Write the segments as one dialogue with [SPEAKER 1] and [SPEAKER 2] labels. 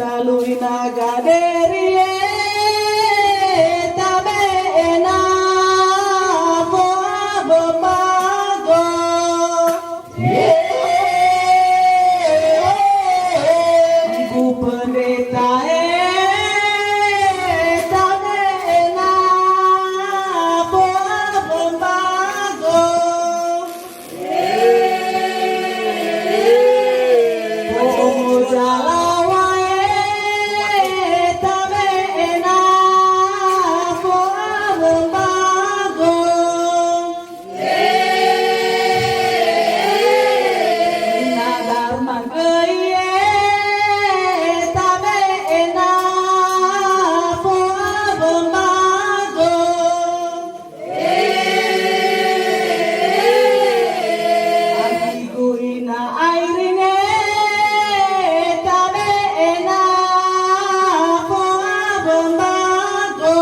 [SPEAKER 1] Utaluy na gaderie tabe na po ababago. Gupendeta tabe na po ababago. Oh jalawa tabe na po ababago. Nadarman tabe na po ababago. Agigo ina ay ringe tabe na po ababago.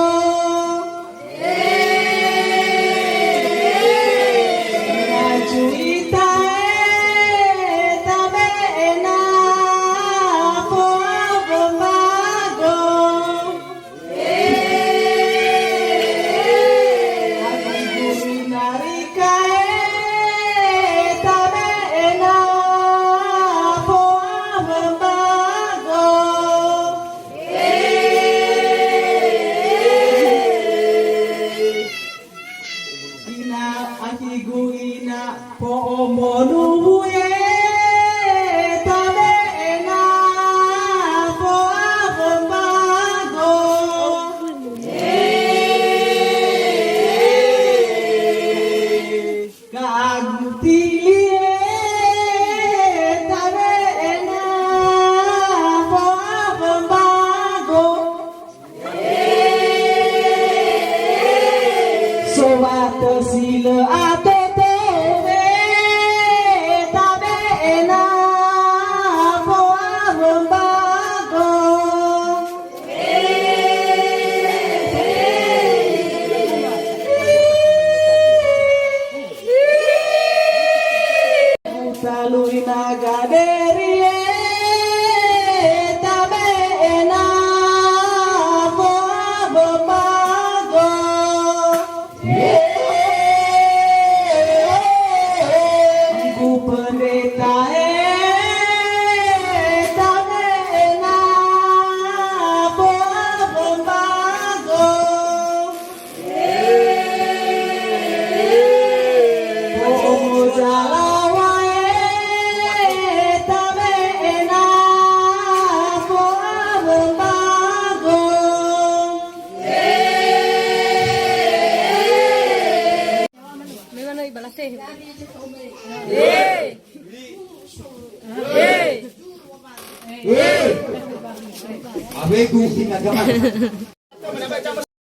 [SPEAKER 1] Najuita tabe na po ababago. Agigo ina rika tabe na po ababago. Ina agigo ina po omonubuye tabe na po ababago. Kaagutilie tabe na po ababago. Sobato sila atete tabe na po ababago. Utaluy na gaderie tabe na po ababago. Gupendeta tabe na po ababago. Oh jalawa tabe na po ababago.
[SPEAKER 2] Abe guhin agama.